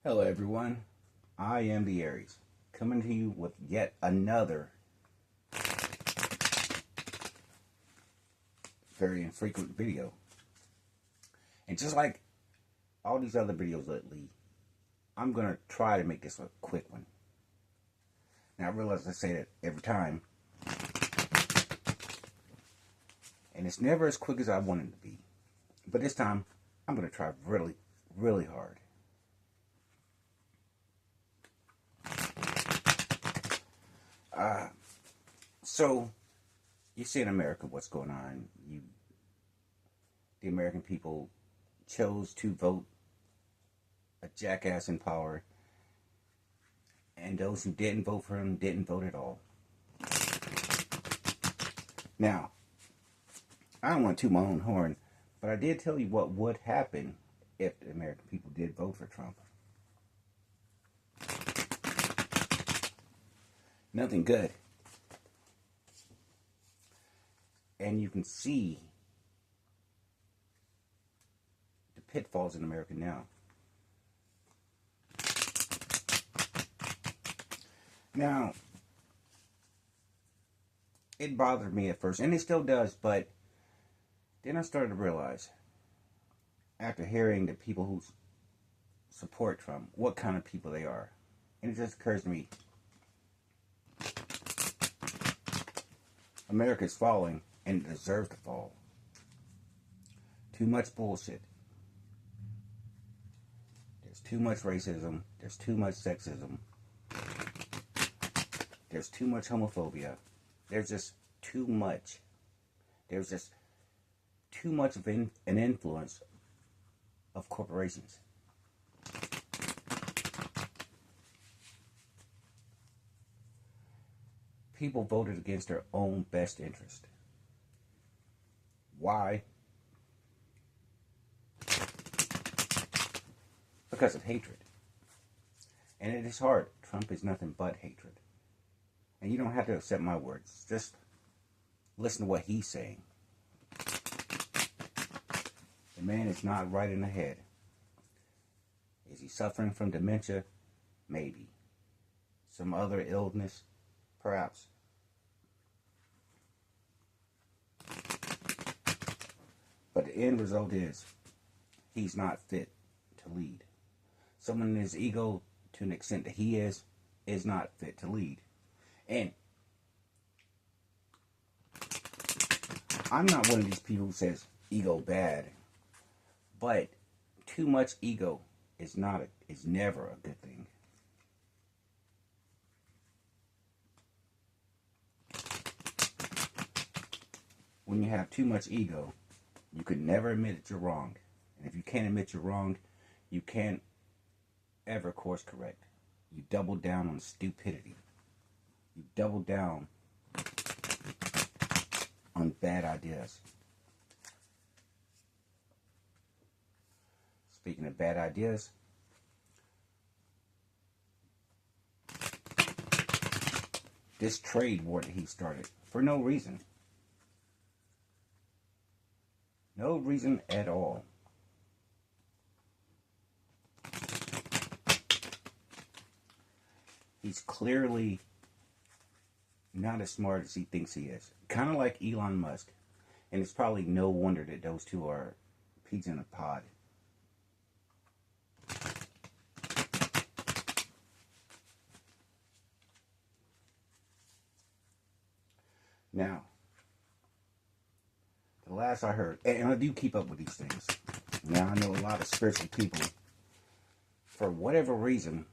Hello, everyone. I am the Aries, coming to you with yet another very infrequent video. And just like all these other videos lately, I'm going to try to make this a quick one. Now, I realize I say that every time, and it's never as quick as I want it to be. But this time, I'm going to try really, really hard. So, you see in America what's going on. The American people chose to vote a jackass in power, and those who didn't vote for him didn't vote at all. Now, I don't want to toot my own horn, but I did tell you what would happen if the American people did vote for Trump. Nothing good. And you can see the pitfalls in America now. Now, it bothered me at first, and it still does, but then I started to realize, after hearing the people who support Trump, what kind of people they are. And it just occurs to me, America is falling, and it deserves to fall. Too much bullshit. There's too much racism. There's too much sexism. There's too much homophobia. There's just too much. There's just too much of an influence of corporations. People voted against their own best interest. Why? Because of hatred. And it is hard. Trump is nothing but hatred. And you don't have to accept my words. Just listen to what he's saying. The man is not right in the head. Is he suffering from dementia? Maybe. Some other illness? Perhaps. But the end result is, he's not fit to lead. Someone in his ego, to an extent that he is not fit to lead. And I'm not one of these people who says ego bad, but too much ego is never a good thing. When you have too much ego, you can never admit that you're wrong. And if you can't admit you're wrong, you can't ever course correct. You double down on stupidity. You double down on bad ideas. Speaking of bad ideas, this trade war that he started for no reason. No reason at all. He's clearly not as smart as he thinks he is. Kind of like Elon Musk. And it's probably no wonder that those two are peas in a pod. Now, the last I heard, and I do keep up with these things. Now, I know a lot of spiritual people, for whatever reason,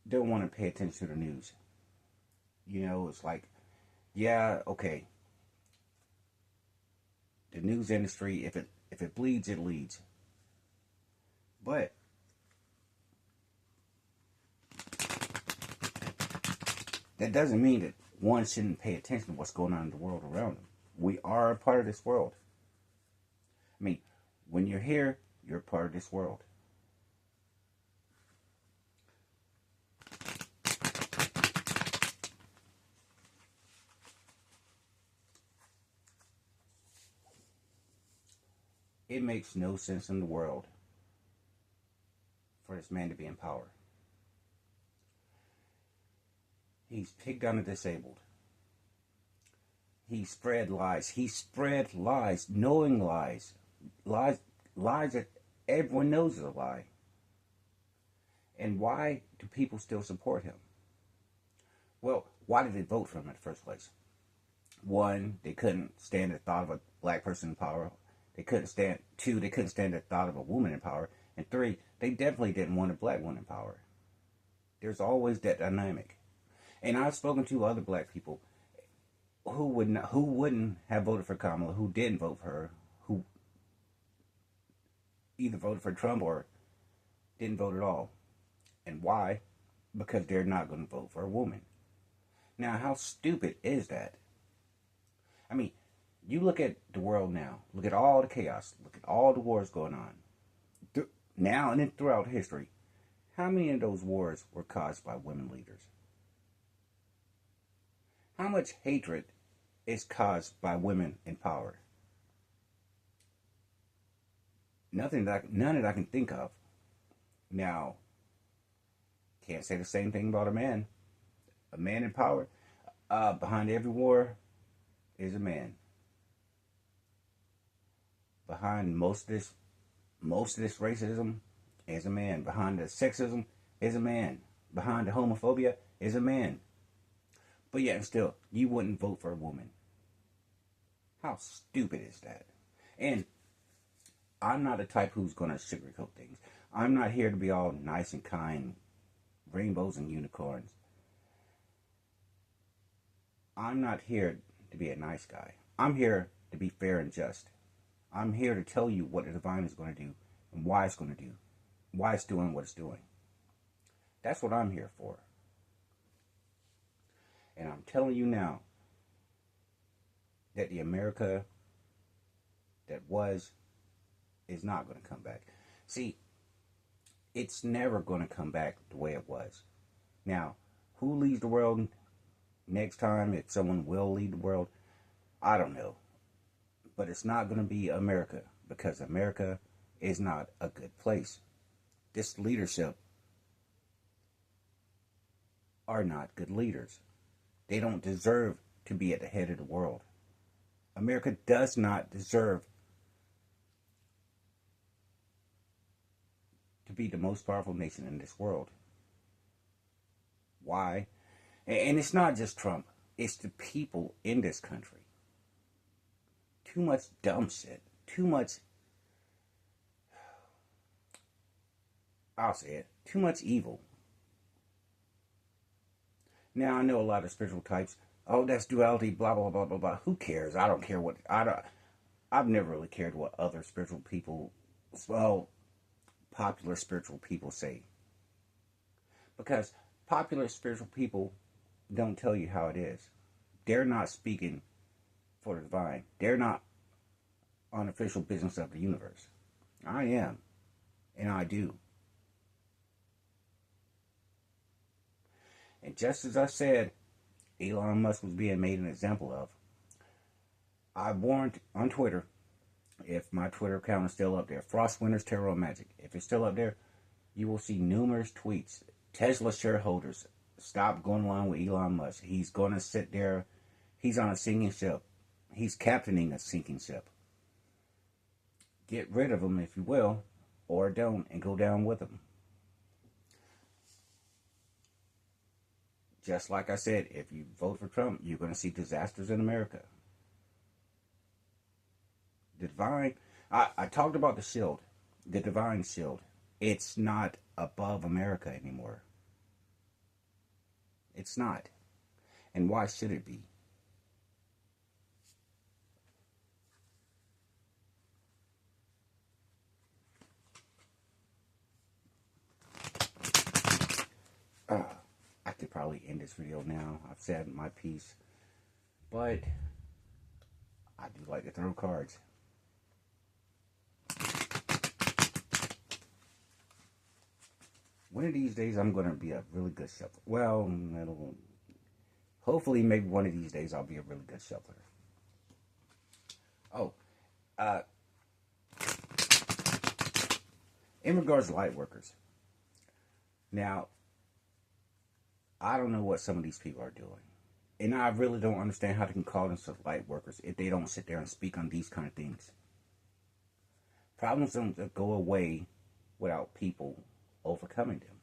don't want to pay attention to the news. You know, it's like, yeah, okay. The news industry, if it bleeds, it leads. But that doesn't mean that one shouldn't pay attention to what's going on in the world around them. We are a part of this world. I mean, when you're here, you're a part of this world. It makes no sense in the world for this man to be in power. He's picked on the disabled. He spread lies. He spread lies, knowing lies. Lies that everyone knows is a lie. And why do people still support him? Well, why did they vote for him in the first place? One, they couldn't stand the thought of a black person in power. They couldn't stand. Two, they couldn't stand the thought of a woman in power. And three, they definitely didn't want a black woman in power. There's always that dynamic. And I've spoken to other black people who wouldn't have voted for Kamala, who didn't vote for her, who either voted for Trump or didn't vote at all. And why? Because they're not going to vote for a woman. Now, how stupid is that? I mean, you look at the world now. Look at all the chaos. Look at all the wars going on. Now and then throughout history, how many of those wars were caused by women leaders? How much hatred is caused by women in power? None that I can think of. Now, can't say the same thing about a man. A man in power, behind every war is a man. Behind most of this racism is a man. Behind the sexism is a man. Behind the homophobia is a man. But yet, still, you wouldn't vote for a woman. How stupid is that? And I'm not the type who's going to sugarcoat things. I'm not here to be all nice and kind, rainbows and unicorns. I'm not here to be a nice guy. I'm here to be fair and just. I'm here to tell you what the divine is going to do and why it's going to do. Why it's doing what it's doing. That's what I'm here for. And I'm telling you now that the America that was is not going to come back. See, it's never going to come back the way it was. Now, who leads the world next time? If someone will lead the world, I don't know. But it's not going to be America, because America is not a good place. This leadership are not good leaders. They don't deserve to be at the head of the world. America does not deserve to be the most powerful nation in this world. Why? And it's not just Trump. It's the people in this country. Too much dumb shit. Too much, I'll say it, too much evil. Now, I know a lot of spiritual types, oh, that's duality, blah, blah, blah, blah, blah. Who cares? I don't care what, I've never really cared what other spiritual people, well, popular spiritual people say. Because popular spiritual people don't tell you how it is. They're not speaking for the divine. They're not on official business of the universe. I am. And I do. And just as I said, Elon Musk was being made an example of, I warned on Twitter, if my Twitter account is still up there, Frost Winters Tarot Magic, if it's still up there, you will see numerous tweets. Tesla shareholders, stop going along with Elon Musk. He's going to sit there. He's on a sinking ship. He's captaining a sinking ship. Get rid of him if you will, or don't, and go down with him. Just like I said, if you vote for Trump, you're going to see disasters in America. The divine, I talked about the shield, the divine shield. It's not above America anymore. It's not. And why should it be? I could probably end this video now. I've said my piece. But I do like to throw cards. One of these days I'm going to be a really good shuffler. Well, hopefully maybe one of these days I'll be a really good shuffler. Oh, in regards to light workers, Now, I don't know what some of these people are doing. And I really don't understand how they can call themselves light workers if they don't sit there and speak on these kind of things. Problems don't go away without people overcoming them.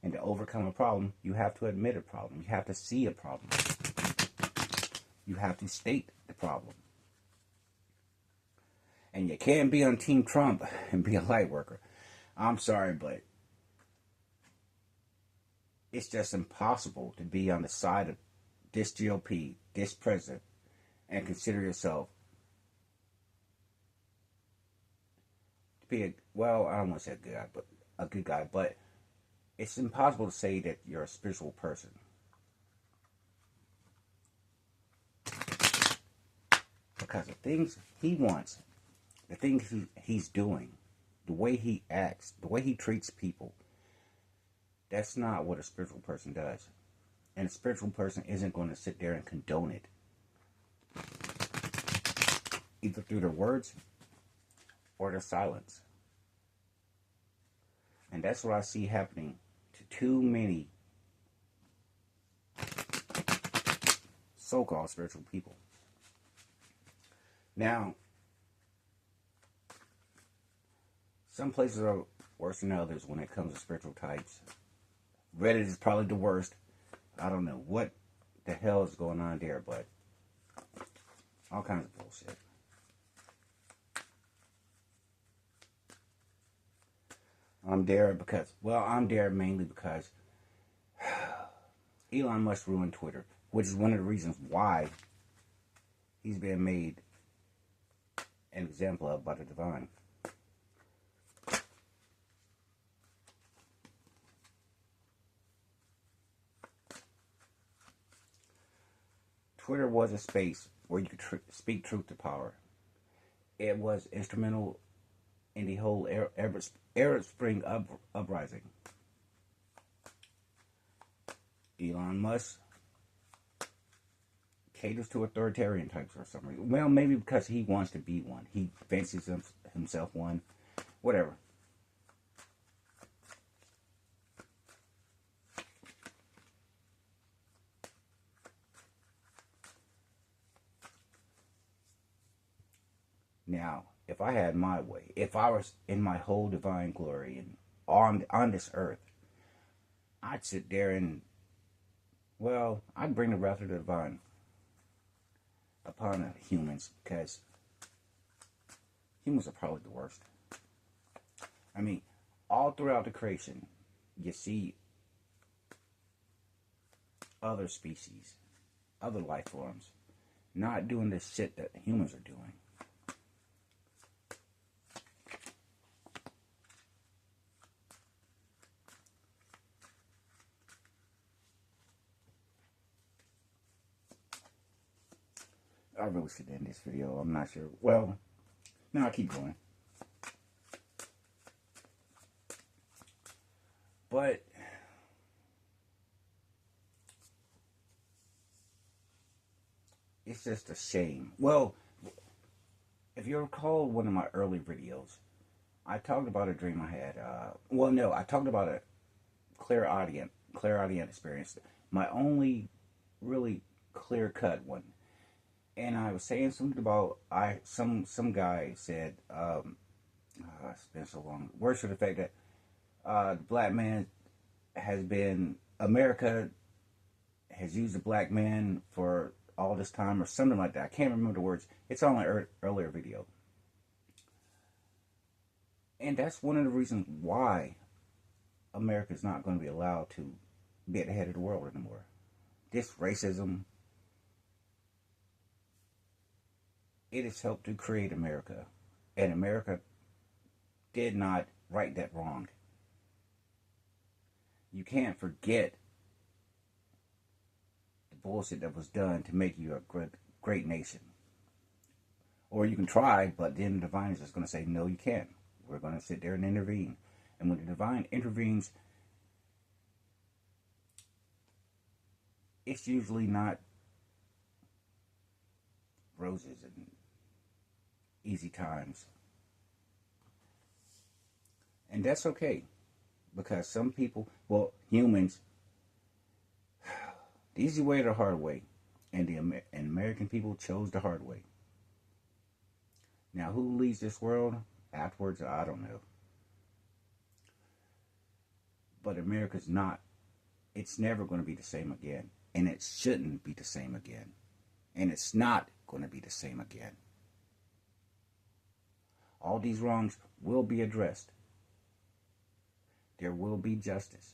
And to overcome a problem, you have to admit a problem. You have to see a problem. You have to state the problem. And you can't be on Team Trump and be a light worker. I'm sorry, but it's just impossible to be on the side of this GOP, this president, and consider yourself to be well, I don't want to say a good guy, but it's impossible to say that you're a spiritual person. Because the things he wants, the things he's doing, the way he acts, the way he treats people, that's not what a spiritual person does. And a spiritual person isn't going to sit there and condone it. Either through their words or their silence. And that's what I see happening to too many so-called spiritual people. Now, some places are worse than others when it comes to spiritual types. Reddit is probably the worst. I don't know what the hell is going on there, but all kinds of bullshit. I'm there mainly because Elon Musk ruined Twitter, which is one of the reasons why he's being made an example of by the divine. Twitter was a space where you could speak truth to power. It was instrumental in the whole Arab Spring uprising. Elon Musk caters to authoritarian types for some reason. Well, maybe because he wants to be one. He fancies himself one. Whatever. Now, if I had my way, if I was in my whole divine glory and on this earth, I'd sit there and, well, I'd bring the wrath of the divine upon humans, because humans are probably the worst. I mean, all throughout the creation, you see other species, other life forms, not doing the shit that humans are doing. I really should end this video. I'm not sure. Well, no, I'll keep going. But it's just a shame. Well, if you recall one of my early videos, I talked about a dream I had. I talked about a clairaudient experience. My only really clear-cut one. And I was saying something about some guy said, it's been so long. Words to the fact that the black man America has used the black man for all this time or something like that. I can't remember the words. It's on my earlier video. And that's one of the reasons why America is not going to be allowed to be at the head of the world anymore. This racism, it has helped to create America. And America did not right that wrong. You can't forget the bullshit that was done to make you a great nation. Or you can try, but then the divine is just going to say, no, you can't. We're going to sit there and intervene. And when the divine intervenes, it's usually not roses and easy times. And that's okay. Because some people, well, humans, the easy way or the hard way, and and American people chose the hard way. Now, who leads this world afterwards? I don't know. But America's not. It's never going to be the same again, and it shouldn't be the same again, and it's not going to be the same again. All these wrongs will be addressed. There will be justice.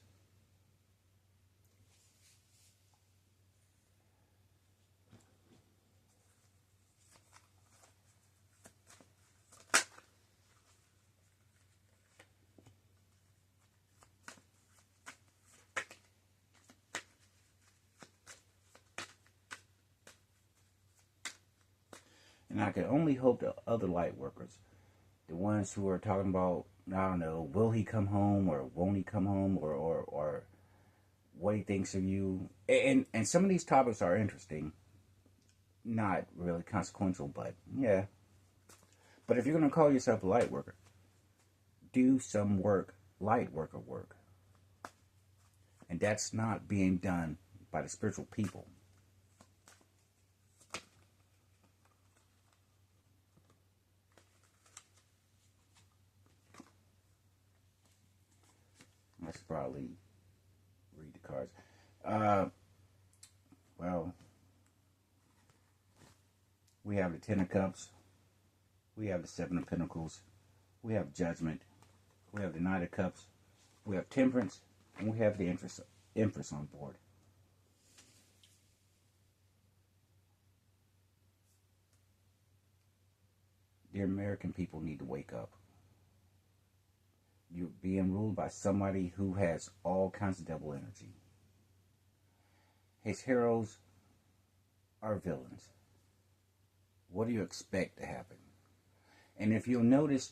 And I can only hope that other light workers, the ones who are talking about, I don't know, will he come home or won't he come home, or what he thinks of you. And some of these topics are interesting, not really consequential, but yeah. But if you're going to call yourself a light worker, do some work, light worker work. And that's not being done by the spiritual people. I should probably read the cards. Well, we have the Ten of Cups. We have the Seven of Pentacles. We have Judgment. We have the Knight of Cups. We have Temperance. And we have the Empress on board. The American people need to wake up. You're being ruled by somebody who has all kinds of devil energy. His heroes are villains. What do you expect to happen? And if you'll notice,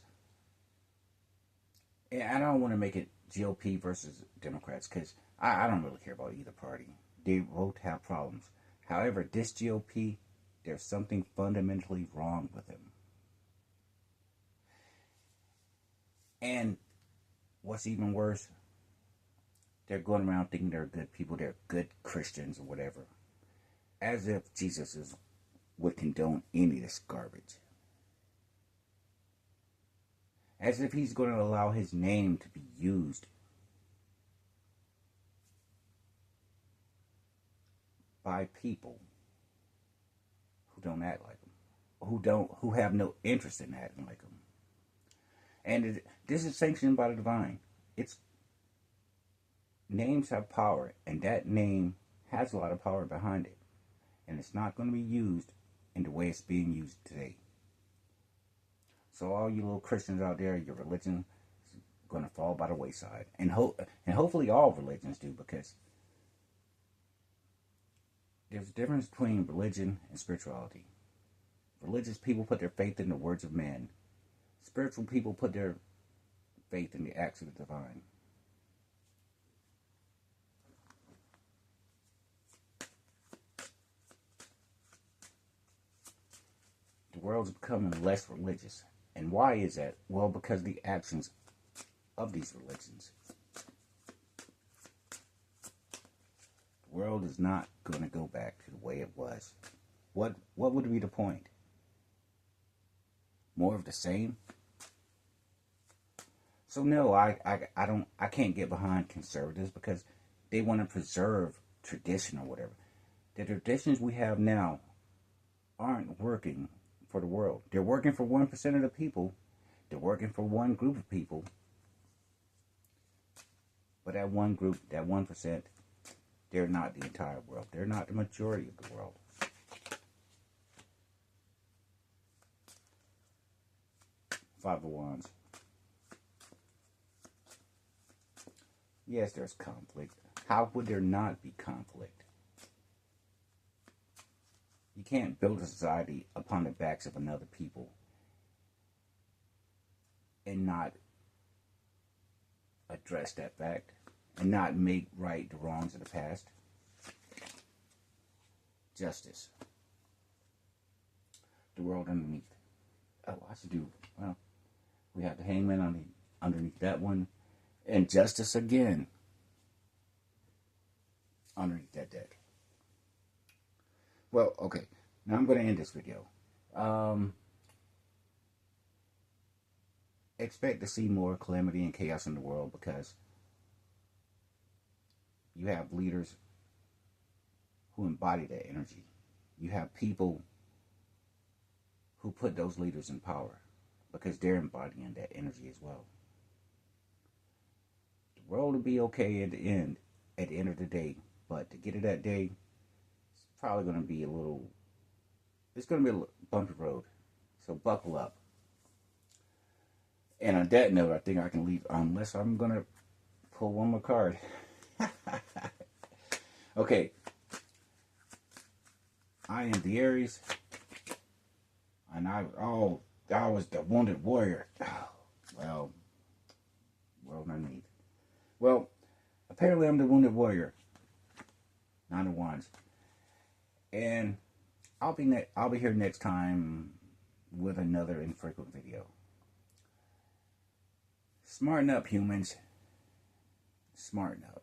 and I don't want to make it GOP versus Democrats, because I don't really care about either party. They both have problems. However, this GOP, there's something fundamentally wrong with them. And what's even worse, they're going around thinking they're good people, they're good Christians or whatever. As if Jesus would condone any of this garbage. As if he's going to allow his name to be used by people who don't act like him, who have no interest in acting like him. And this is sanctioned by the divine. Names have power, and that name has a lot of power behind it. And it's not going to be used in the way it's being used today. So all you little Christians out there, your religion is going to fall by the wayside. And hopefully all religions do, because there's a difference between religion and spirituality. Religious people put their faith in the words of men. Spiritual people put their faith in the acts of the divine. The world's becoming less religious. And why is that? Well, because of the actions of these religions. The world is not going to go back to the way it was. What would be the point? More of the same? So no, I can't get behind conservatives, because they want to preserve tradition or whatever. The traditions we have now aren't working for the world. They're working for 1% of the people. They're working for one group of people. But that one group, that 1%, they're not the entire world. They're not the majority of the world. Five of Wands. Yes, there's conflict. How would there not be conflict? You can't build a society upon the backs of another people and not address that fact and not make right the wrongs of the past. Justice. The world underneath. Oh, I should do, well, we have the hangman underneath that one. and justice again underneath that deck. Well, okay. Now I'm going to end this video. Expect to see more calamity and chaos in the world because you have leaders who embody that energy. You have people who put those leaders in power because they're embodying that energy as well. The world will be okay at the end of the day, but to get to that day, it's probably going to be it's going to be a bumpy road. So buckle up. And on that note, I think I can leave, unless I'm going to pull one more card. Okay. I am the Aries. And I was the wounded warrior. Well, no need. Well, apparently I'm the wounded warrior. 9 of Wands. And I'll be here next time with another infrequent video. Smarten up, humans. Smarten up.